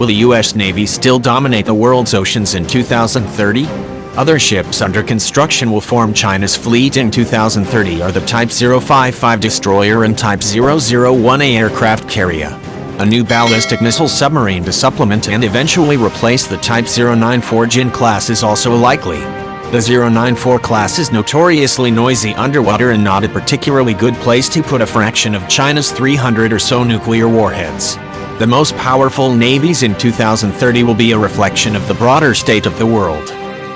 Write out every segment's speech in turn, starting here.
Will the U.S. Navy still dominate the world's oceans in 2030? Other ships under construction will form China's fleet in 2030 are the Type 055 destroyer and Type 001A aircraft carrier. A new ballistic missile submarine to supplement and eventually replace the Type 094 Jin class is also likely. The 094 class is notoriously noisy underwater and not a particularly good place to put a fraction of China's 300 or so nuclear warheads. The most powerful navies in 2030 will be a reflection of the broader state of the world.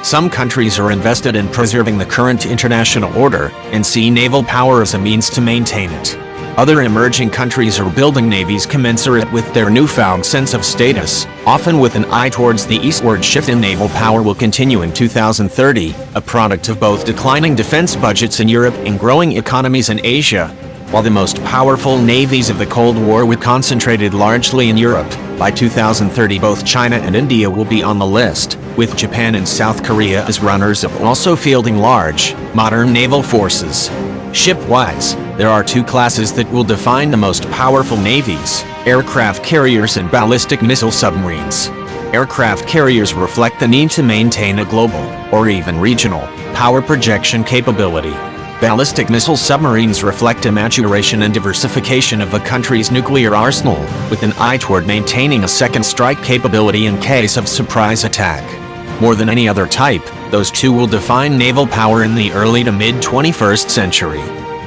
Some countries are invested in preserving the current international order and see naval power as a means to maintain it. Other emerging countries are building navies commensurate with their newfound sense of status, often with an eye towards the eastward shift in naval power will continue in 2030, a product of both declining defense budgets in Europe and growing economies in Asia. While the most powerful navies of the Cold War were concentrated largely in Europe, by 2030 both China and India will be on the list, with Japan and South Korea as runners-up also fielding large, modern naval forces. Ship-wise, there are two classes that will define the most powerful navies: aircraft carriers and ballistic missile submarines. Aircraft carriers reflect the need to maintain a global, or even regional, power projection capability. Ballistic missile submarines reflect a maturation and diversification of a country's nuclear arsenal, with an eye toward maintaining a second strike capability in case of surprise attack. More than any other type, those two will define naval power in the early to mid-21st century.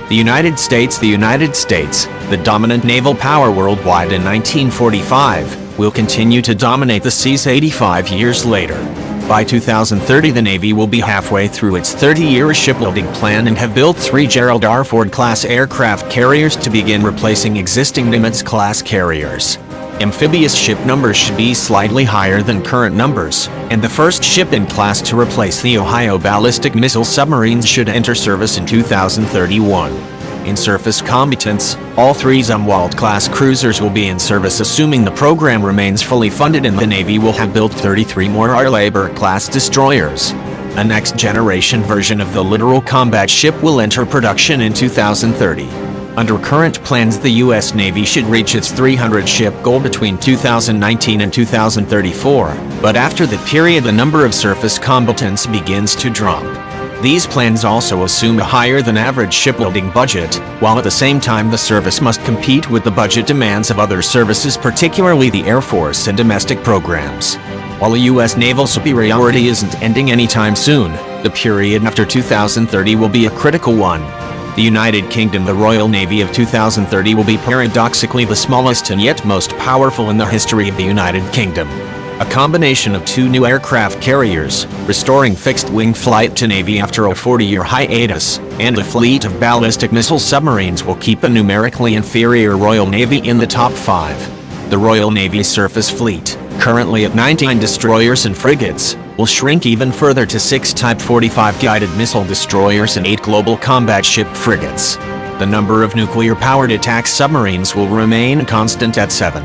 The United States, the dominant naval power worldwide in 1945, will continue to dominate the seas 85 years later. By 2030 the Navy will be halfway through its 30-year shipbuilding plan and have built 3 Gerald R. Ford-class aircraft carriers to begin replacing existing Nimitz-class carriers. Amphibious ship numbers should be slightly higher than current numbers, and the first ship in class to replace the Ohio ballistic missile submarines should enter service in 2031. In surface combatants, all 3 Zumwalt-class cruisers will be in service assuming the program remains fully funded, and the Navy will have built 33 more Arleigh-class destroyers. A next-generation version of the littoral combat ship will enter production in 2030. Under current plans, the U.S. Navy should reach its 300-ship goal between 2019 and 2034, but after that period the number of surface combatants begins to drop. These plans also assume a higher-than-average shipbuilding budget, while at the same time the service must compete with the budget demands of other services, particularly the Air Force and domestic programs. While the U.S. naval superiority isn't ending anytime soon, the period after 2030 will be a critical one. The United Kingdom, the Royal Navy of 2030 will be paradoxically the smallest and yet most powerful in the history of the United Kingdom. A combination of 2 new aircraft carriers, restoring fixed-wing flight to Navy after a 40-year hiatus, and a fleet of ballistic missile submarines will keep a numerically inferior Royal Navy in the top 5. The Royal Navy surface fleet, currently at 99 destroyers and frigates, will shrink even further to 6 Type 45 guided missile destroyers and 8 global combat ship frigates. The number of nuclear-powered attack submarines will remain constant at 7.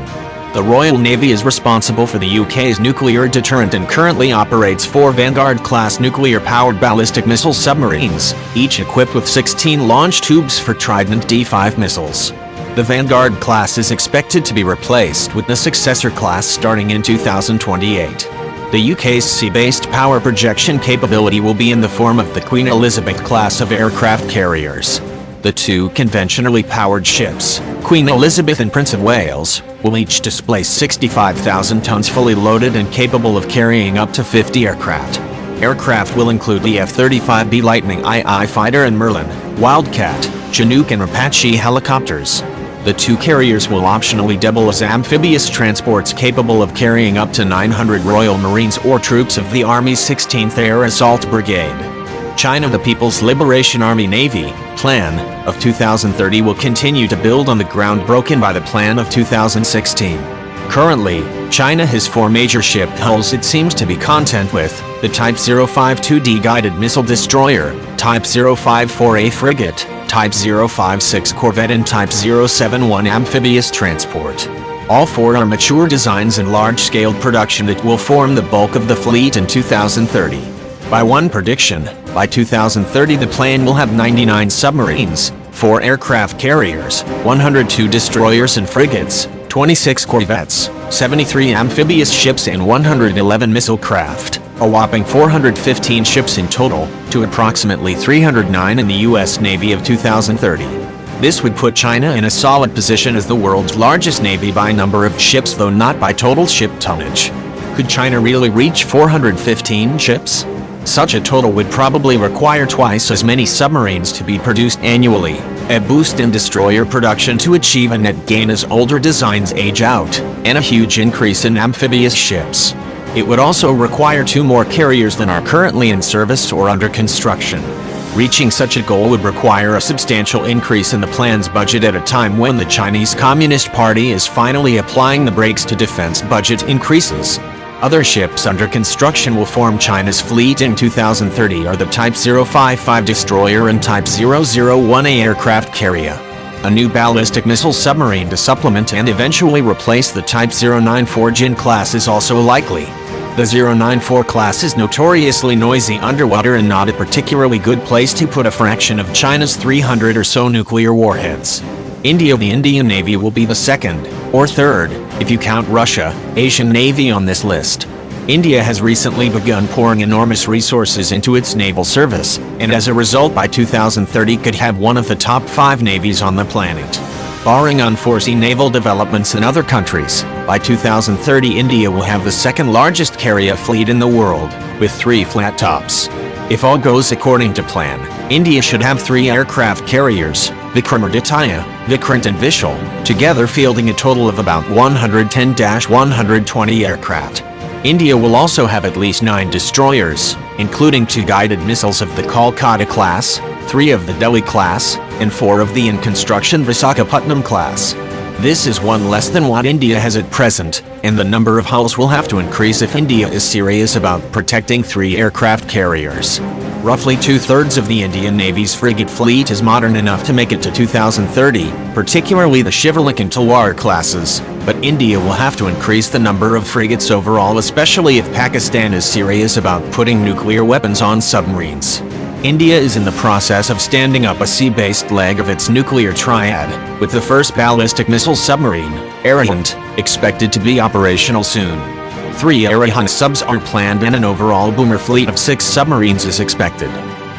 The Royal Navy is responsible for the UK's nuclear deterrent and currently operates 4 Vanguard-class nuclear-powered ballistic missile submarines, each equipped with 16 launch tubes for Trident D5 missiles. The Vanguard class is expected to be replaced with the successor class starting in 2028. The UK's sea-based power projection capability will be in the form of the Queen Elizabeth class of aircraft carriers. The 2 conventionally powered ships, Queen Elizabeth and Prince of Wales, will each display 65,000 tons fully loaded and capable of carrying up to 50 aircraft. Aircraft will include the F-35B Lightning II fighter and Merlin, Wildcat, Chinook and Apache helicopters. The 2 carriers will optionally double as amphibious transports capable of carrying up to 900 Royal Marines or troops of the Army's 16th Air Assault Brigade. China, the People's Liberation Army Navy plan of 2030 will continue to build on the ground broken by the plan of 2016. Currently, China has 4 major ship hulls it seems to be content with: the Type 052D guided missile destroyer, Type 054A frigate, Type 056 corvette and Type 071 amphibious transport. All 4 are mature designs in large-scale production that will form the bulk of the fleet in 2030. By one prediction, by 2030 the plan will have 99 submarines, 4 aircraft carriers, 102 destroyers and frigates, 26 corvettes, 73 amphibious ships and 111 missile craft, a whopping 415 ships in total, to approximately 309 in the U.S. Navy of 2030. This would put China in a solid position as the world's largest navy by number of ships, though not by total ship tonnage. Could China really reach 415 ships? Such a total would probably require twice as many submarines to be produced annually, a boost in destroyer production to achieve a net gain as older designs age out, and a huge increase in amphibious ships. It would also require 2 more carriers than are currently in service or under construction. Reaching such a goal would require a substantial increase in the plan's budget at a time when the Chinese Communist Party is finally applying the brakes to defense budget increases. Other ships under construction will form China's fleet in 2030 are the Type 055 destroyer and Type 001A aircraft carrier. A new ballistic missile submarine to supplement and eventually replace the Type 094 Jin class is also likely. The 094 class is notoriously noisy underwater and not a particularly good place to put a fraction of China's 300 or so nuclear warheads. The Indian Navy will be the second, or third, if you count Russia, Asian Navy on this list. India has recently begun pouring enormous resources into its naval service, and as a result by 2030 could have one of the top 5 navies on the planet. Barring unforeseen naval developments in other countries, by 2030 India will have the second largest carrier fleet in the world, with 3 flat tops. If all goes according to plan, India should have 3 aircraft carriers, Vikramaditya, Vikrant and Vishal, together fielding a total of about 110-120 aircraft. India will also have at least 9 destroyers, including 2 guided missiles of the Kolkata class, 3 of the Delhi class, and 4 of the in-construction Visakhapatnam class. This is 1 less than what India has at present, and the number of hulls will have to increase if India is serious about protecting 3 aircraft carriers. Roughly 2/3 of the Indian Navy's frigate fleet is modern enough to make it to 2030, particularly the Shivalik and Talwar classes, but India will have to increase the number of frigates overall, especially if Pakistan is serious about putting nuclear weapons on submarines. India is in the process of standing up a sea-based leg of its nuclear triad, with the first ballistic missile submarine, Arihant, expected to be operational soon. 3 Arihant subs are planned and an overall boomer fleet of 6 submarines is expected.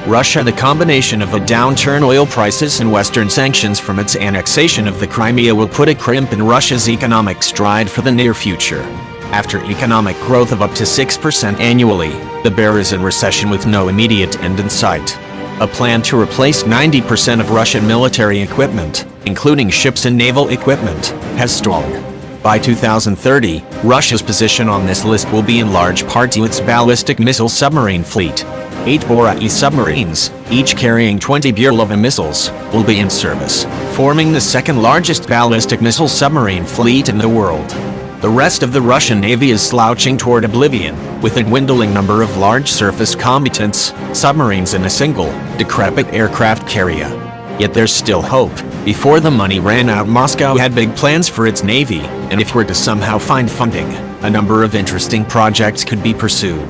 Russia. The combination of a downturn oil prices and Western sanctions from its annexation of the Crimea will put a crimp in Russia's economic stride for the near future. After economic growth of up to 6% annually, the bear is in recession with no immediate end in sight. A plan to replace 90% of Russian military equipment, including ships and naval equipment, has stalled. By 2030, Russia's position on this list will be in large part to its ballistic missile submarine fleet. 8 Borai submarines, each carrying 20 Burlova missiles, will be in service, forming the second largest ballistic missile submarine fleet in the world. The rest of the Russian Navy is slouching toward oblivion, with a dwindling number of large surface combatants, submarines and a single, decrepit aircraft carrier. Yet there's still hope. Before the money ran out, Moscow had big plans for its Navy, and if we're to somehow find funding, a number of interesting projects could be pursued.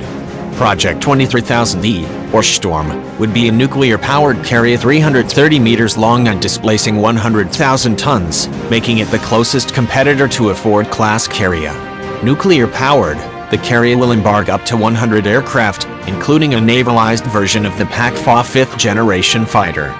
Project 23,000E, or Storm, would be a nuclear-powered carrier 330 meters long and displacing 100,000 tons, making it the closest competitor to a Ford-class carrier. Nuclear-powered, the carrier will embark up to 100 aircraft, including a navalized version of the PAC-4 fifth-generation fighter.